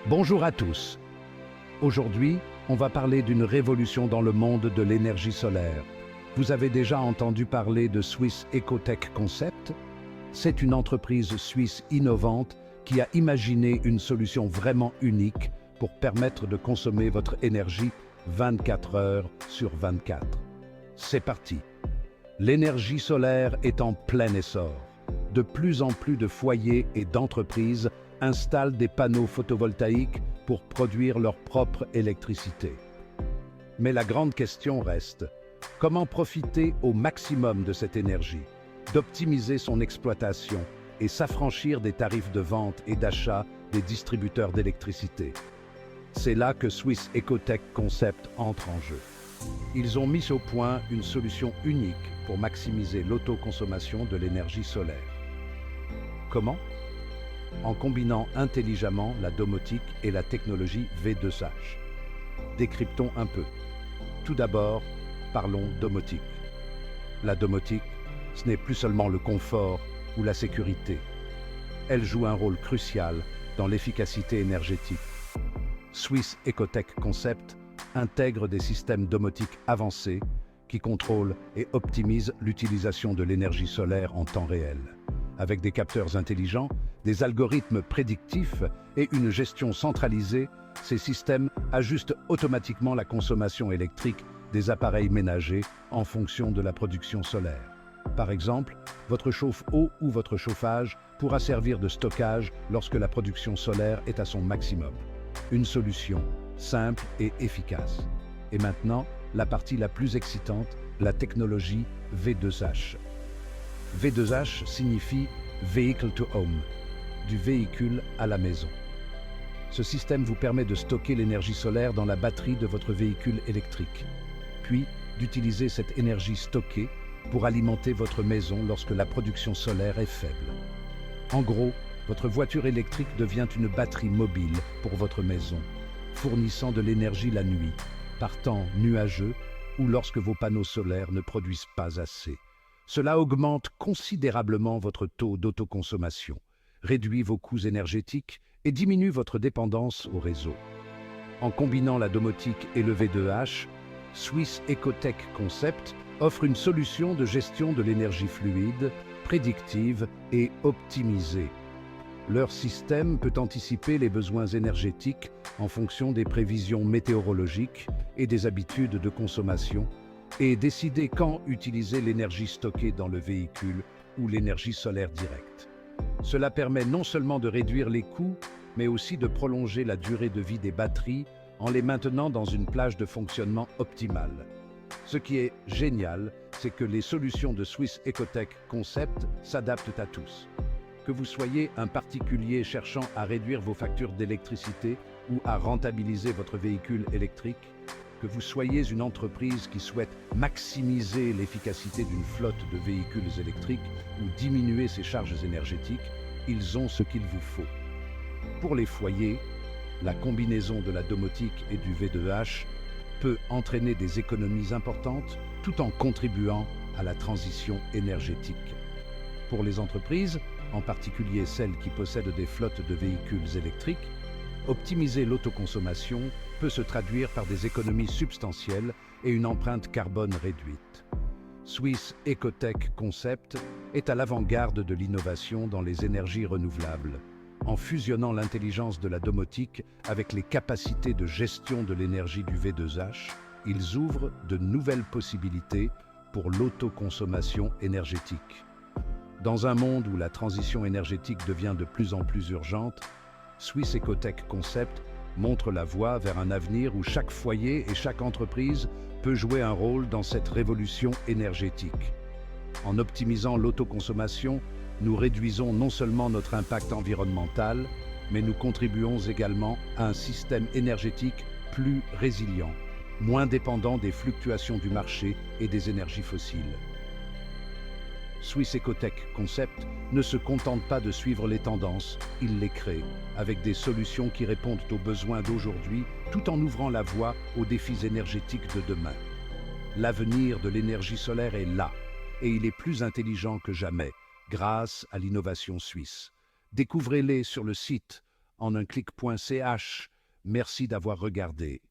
Bonjour à tous. Aujourd'hui, on va parler d'une révolution dans le monde de l'énergie solaire. Vous avez déjà entendu parler de Swiss Ecotech Concept? C'est une entreprise suisse innovante qui a imaginé une solution vraiment unique pour permettre de consommer votre énergie 24 heures sur 24. C'est parti. L'énergie solaire est en plein essor. De plus en plus de foyers et d'entreprises installent des panneaux photovoltaïques pour produire leur propre électricité. Mais la grande question reste, comment profiter au maximum de cette énergie, d'optimiser son exploitation et s'affranchir des tarifs de vente et d'achat des distributeurs d'électricité? C'est là que Swiss Ecotech Concept entre en jeu. Ils ont mis au point une solution unique pour maximiser l'autoconsommation de l'énergie solaire. Comment? En combinant intelligemment la domotique et la technologie V2H. Décryptons un peu. Tout d'abord, parlons domotique. La domotique, ce n'est plus seulement le confort ou la sécurité. Elle joue un rôle crucial dans l'efficacité énergétique. Swiss Ecotech Concept intègre des systèmes domotiques avancés qui contrôlent et optimisent l'utilisation de l'énergie solaire en temps réel. Avec des capteurs intelligents, des algorithmes prédictifs et une gestion centralisée, ces systèmes ajustent automatiquement la consommation électrique des appareils ménagers en fonction de la production solaire. Par exemple, votre chauffe-eau ou votre chauffage pourra servir de stockage lorsque la production solaire est à son maximum. Une solution simple et efficace. Et maintenant, la partie la plus excitante, la technologie V2H. V2H signifie Vehicle to Home, du véhicule à la maison. Ce système vous permet de stocker l'énergie solaire dans la batterie de votre véhicule électrique, puis d'utiliser cette énergie stockée pour alimenter votre maison lorsque la production solaire est faible. En gros, votre voiture électrique devient une batterie mobile pour votre maison, fournissant de l'énergie la nuit, par temps nuageux ou lorsque vos panneaux solaires ne produisent pas assez. Cela augmente considérablement votre taux d'autoconsommation, réduit vos coûts énergétiques et diminue votre dépendance au réseau. En combinant la domotique et le V2H, Swiss Ecotech Concept offre une solution de gestion de l'énergie fluide, prédictive et optimisée. Leur système peut anticiper les besoins énergétiques en fonction des prévisions météorologiques et des habitudes de consommation et décider quand utiliser l'énergie stockée dans le véhicule ou l'énergie solaire directe. Cela permet non seulement de réduire les coûts, mais aussi de prolonger la durée de vie des batteries en les maintenant dans une plage de fonctionnement optimale. Ce qui est génial, c'est que les solutions de Swiss Ecotech Concept s'adaptent à tous. Que vous soyez un particulier cherchant à réduire vos factures d'électricité ou à rentabiliser votre véhicule électrique, que vous soyez une entreprise qui souhaite maximiser l'efficacité d'une flotte de véhicules électriques ou diminuer ses charges énergétiques, ils ont ce qu'il vous faut. Pour les foyers, la combinaison de la domotique et du V2H peut entraîner des économies importantes tout en contribuant à la transition énergétique. Pour les entreprises, en particulier celles qui possèdent des flottes de véhicules électriques, optimiser l'autoconsommation peut se traduire par des économies substantielles et une empreinte carbone réduite. Swiss Ecotech Concept est à l'avant-garde de l'innovation dans les énergies renouvelables. En fusionnant l'intelligence de la domotique avec les capacités de gestion de l'énergie du V2H, ils ouvrent de nouvelles possibilités pour l'autoconsommation énergétique. Dans un monde où la transition énergétique devient de plus en plus urgente, Swiss Ecotech Concept montre la voie vers un avenir où chaque foyer et chaque entreprise peut jouer un rôle dans cette révolution énergétique. En optimisant l'autoconsommation, nous réduisons non seulement notre impact environnemental, mais nous contribuons également à un système énergétique plus résilient, moins dépendant des fluctuations du marché et des énergies fossiles. Swiss Ecotech Concept ne se contente pas de suivre les tendances, il les crée, avec des solutions qui répondent aux besoins d'aujourd'hui, tout en ouvrant la voie aux défis énergétiques de demain. L'avenir de l'énergie solaire est là, et il est plus intelligent que jamais, grâce à l'innovation suisse. Découvrez-les sur le site en un clic.ch. Merci d'avoir regardé.